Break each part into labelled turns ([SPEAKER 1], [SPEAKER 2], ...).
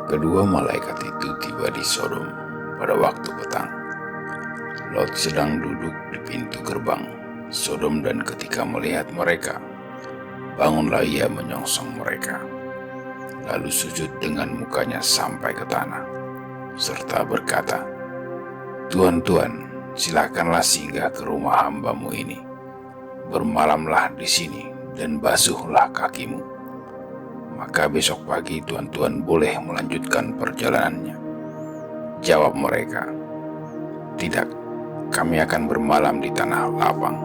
[SPEAKER 1] Kedua malaikat itu tiba di Sodom pada waktu petang. Lot sedang duduk di pintu gerbang Sodom, dan ketika melihat mereka, bangunlah ia menyongsong mereka, lalu sujud dengan mukanya sampai ke tanah, serta berkata, "Tuhan, Tuhan, silakanlah singgah ke rumah hamba-Mu ini. Bermalamlah di sini dan basuhlah kakimu. Maka besok pagi Tuhan boleh melanjutkan perjalanannya." Jawab mereka, "Tidak, kami akan bermalam di tanah lapang."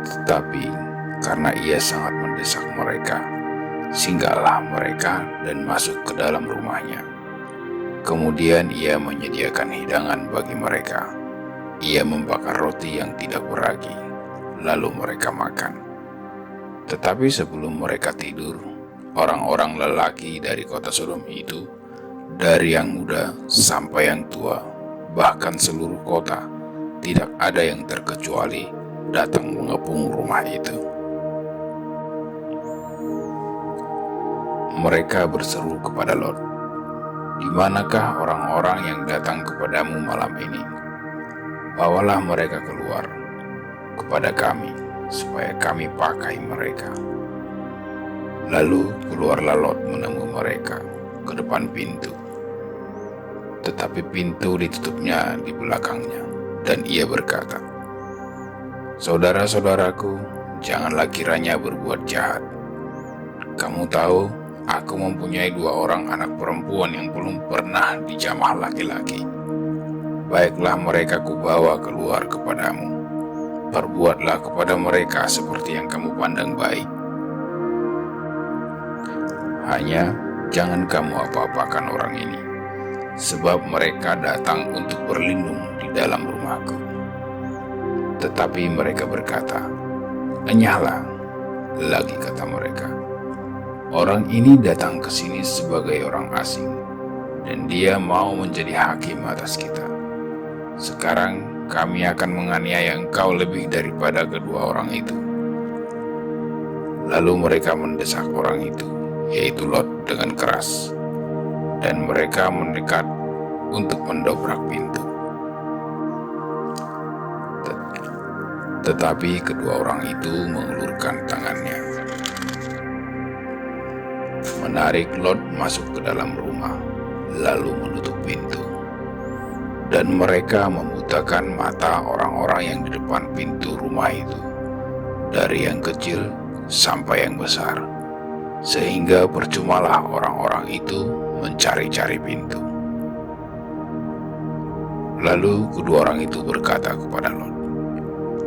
[SPEAKER 1] Tetapi karena ia sangat mendesak mereka, singgahlah mereka dan masuk ke dalam rumahnya. Kemudian ia menyediakan hidangan bagi mereka. Ia membakar roti yang tidak beragi, lalu mereka makan. Tetapi sebelum mereka tidur, orang-orang lelaki dari kota Sodom itu, dari yang muda sampai yang tua, bahkan seluruh kota, tidak ada yang terkecuali, datang mengepung rumah itu. Mereka berseru kepada Lot, "Di manakah orang-orang yang datang kepadamu malam ini? Bawalah mereka keluar kepada kami, supaya kami pakai mereka." Lalu keluarlah Lot menemui mereka ke depan pintu. Tetapi pintu ditutupnya di belakangnya, dan ia berkata, "Saudara-saudaraku, janganlah kiranya berbuat jahat. Kamu tahu, aku mempunyai 2 orang anak perempuan yang belum pernah dijamah laki-laki. Baiklah mereka kubawa keluar kepadamu. Perbuatlah kepada mereka seperti yang kamu pandang baik. Hanya jangan kamu apa-apakan orang ini, sebab mereka datang untuk berlindung di dalam rumahku." Tetapi mereka berkata, "Enyahlah," lagi kata mereka, "orang ini datang ke sini sebagai orang asing, dan dia mau menjadi hakim atas kita. Sekarang kami akan menganiaya engkau lebih daripada kedua orang itu." Lalu mereka mendesak orang itu, yaitu Lot, dengan keras, dan mereka mendekat untuk mendobrak pintu. Tetapi kedua orang itu mengulurkan tangannya, menarik Lot masuk ke dalam rumah, lalu menutup pintu. Dan mereka membutakan mata orang-orang yang di depan pintu rumah itu, dari yang kecil sampai yang besar, sehingga percumalah orang-orang itu mencari-cari pintu. Lalu kedua orang itu berkata kepada Lot,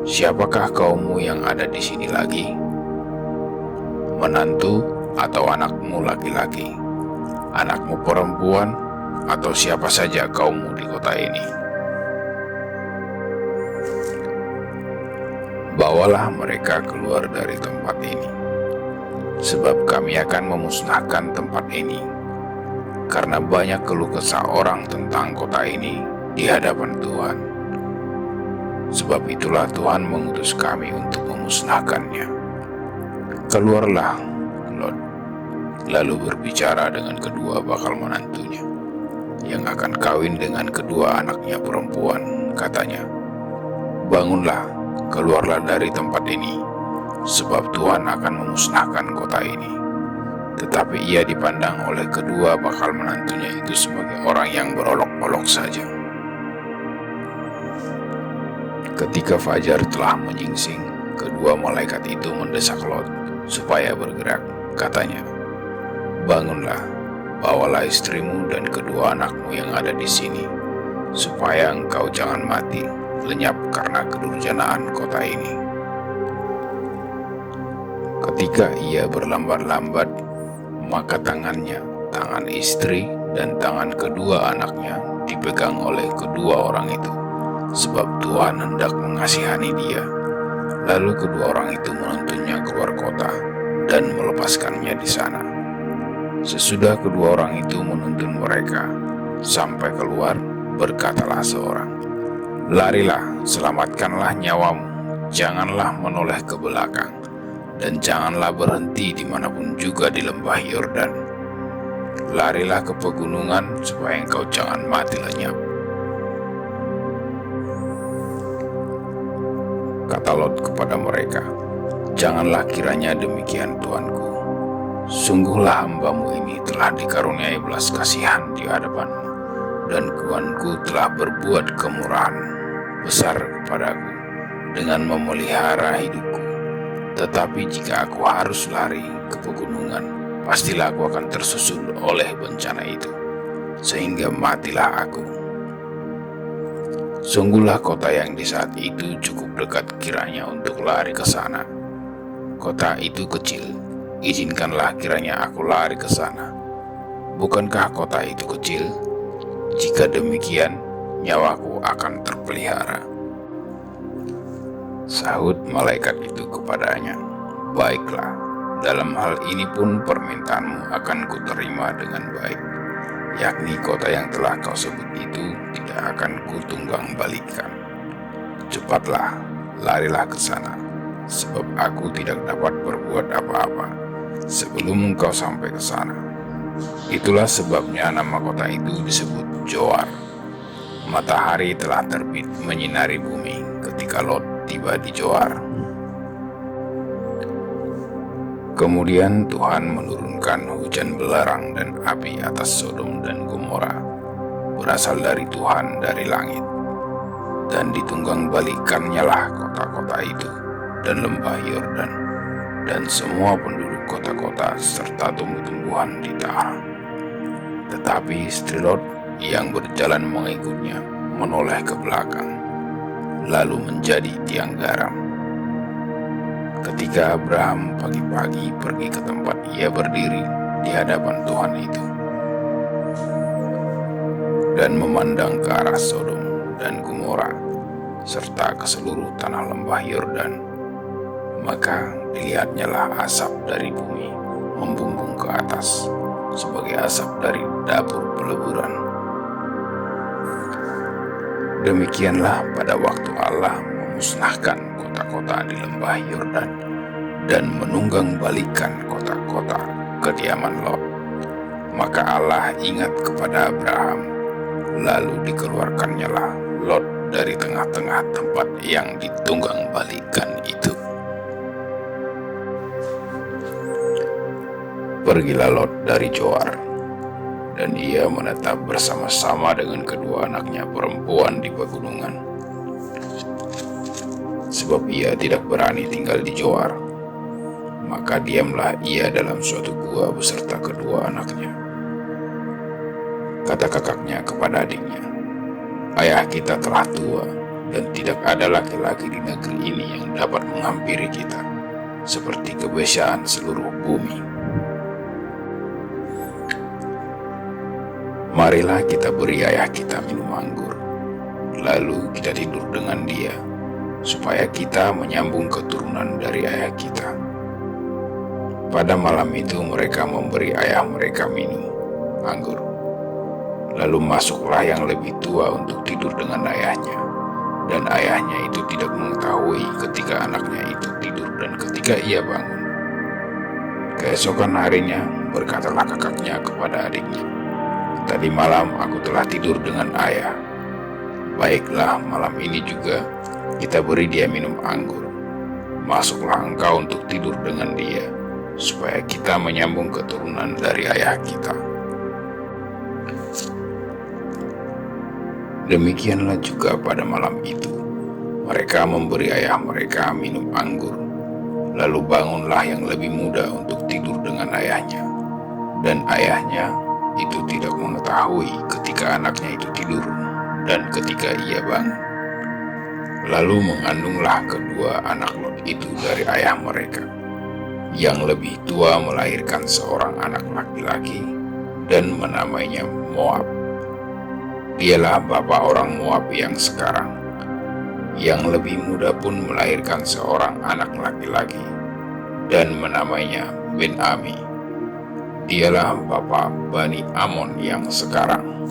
[SPEAKER 1] "Siapakah kaummu yang ada di sini lagi? Menantu atau anakmu laki-laki, anakmu perempuan, atau siapa saja kaummu di kota ini? Bawalah mereka keluar dari tempat ini, sebab kami akan memusnahkan tempat ini, karena banyak keluh kesah orang tentang kota ini di hadapan Tuhan. Sebab itulah Tuhan mengutus kami untuk memusnahkannya." Keluarlah Lot, lalu berbicara dengan kedua bakal menantunya, yang akan kawin dengan kedua anaknya perempuan. Katanya, "Bangunlah, keluarlah dari tempat ini, sebab Tuhan akan memusnahkan kota ini." Tetapi ia dipandang oleh kedua bakal menantunya itu sebagai orang yang berolok-olok saja. Ketika fajar telah menyingsing, kedua malaikat itu mendesak Lot supaya bergerak. Katanya, "Bangunlah, bawalah istrimu dan kedua anakmu yang ada di sini, supaya engkau jangan mati lenyap karena kedurjanaan kota ini." Ketika ia berlambat-lambat, maka tangannya, tangan istri, dan tangan kedua anaknya dipegang oleh kedua orang itu, sebab Tuhan hendak mengasihani dia. Lalu kedua orang itu menuntunnya keluar kota dan melepaskannya di sana. Sesudah kedua orang itu menuntun mereka sampai keluar, berkatalah seorang, "Larilah, selamatkanlah nyawamu, janganlah menoleh ke belakang, dan janganlah berhenti dimanapun juga di lembah Yordan. Larilah ke pegunungan supaya engkau jangan mati lenyap. Kata Lot kepada mereka, "Janganlah kiranya demikian, Tuanku. Sungguhlah hambamu ini telah dikaruniai belas kasihan di hadapanmu, dan tuanku telah berbuat kemurahan besar kepadaku dengan memelihara hidupku. Tetapi jika aku harus lari ke pegunungan, pastilah aku akan tersusul oleh bencana itu, sehingga matilah aku. Sungguhlah kota yang di saat itu cukup dekat kiranya untuk lari ke sana. Kota itu kecil, izinkanlah kiranya aku lari ke sana. Bukankah kota itu kecil? Jika demikian, nyawaku akan terpelihara." Sahut malaikat itu kepadanya, "Baiklah, dalam hal ini pun permintaanmu akan kuterima dengan baik, yakni kota yang telah kau sebut itu tidak akan kutunggang balikan. Cepatlah, larilah ke sana, sebab aku tidak dapat berbuat apa-apa sebelum kau sampai ke sana." Itulah sebabnya nama kota itu disebut Zoar. Matahari telah terbit menyinari bumi ketika Lot tiba di Zoar. Kemudian Tuhan menurunkan hujan belerang dan api atas Sodom dan Gomora, berasal dari Tuhan dari langit, dan ditunggang balikannya lah kota-kota itu dan lembah Yordan dan semua penduduk kota-kota serta tumbuh-tumbuhan di Taah. Tetapi istri Lot yang berjalan mengikutnya menoleh ke belakang, lalu menjadi tiang garam. Ketika Abraham pagi-pagi pergi ke tempat ia berdiri di hadapan Tuhan itu, dan memandang ke arah Sodom dan Gomora, serta ke seluruh tanah lembah Yordan, maka dilihatnya lah asap dari bumi membumbung ke atas, sebagai asap dari dapur peleburan. Demikianlah pada waktu Allah memusnahkan kota-kota di lembah Yordan dan menunggang balikan kota-kota kediaman Lot. Maka Allah ingat kepada Abraham, lalu dikeluarkannya lah Lot dari tengah-tengah tempat yang ditunggang balikan itu. Pergilah Lot dari Zoar, dan ia menetap bersama-sama dengan kedua anaknya perempuan di pegunungan, sebab ia tidak berani tinggal di Zoar. Maka diamlah ia dalam suatu gua beserta kedua anaknya. Kata kakaknya kepada adiknya, "Ayah kita telah tua, dan tidak ada laki-laki di negeri ini yang dapat menghampiri kita, seperti kebiasaan seluruh bumi. Marilah kita beri ayah kita minum anggur, lalu kita tidur dengan dia, supaya kita menyambung keturunan dari ayah kita." Pada malam itu mereka memberi ayah mereka minum anggur. Lalu masuklah yang lebih tua untuk tidur dengan ayahnya, dan ayahnya itu tidak mengetahui ketika anaknya itu tidur dan ketika ia bangun. Keesokan harinya berkatalah kakaknya kepada adiknya, "Tadi malam aku telah tidur dengan ayah. Baiklah, malam ini juga kita beri dia minum anggur. Masuklah engkau untuk tidur dengan dia, supaya kita menyambung keturunan dari ayah kita." Demikianlah juga pada malam itu, mereka memberi ayah mereka minum anggur. Lalu bangunlah yang lebih muda untuk tidur dengan ayahnya, dan ayahnya itu tidak mengetahui ketika anaknya itu tidur dan ketika ia bangun. Lalu mengandunglah kedua anak Lot itu dari ayah mereka. Yang lebih tua melahirkan seorang anak laki-laki dan menamainya Moab. Dialah bapa orang Moab yang sekarang. Yang lebih muda pun melahirkan seorang anak laki-laki dan menamainya Ben-Ami. Dialah bapa Bani Amon yang sekarang.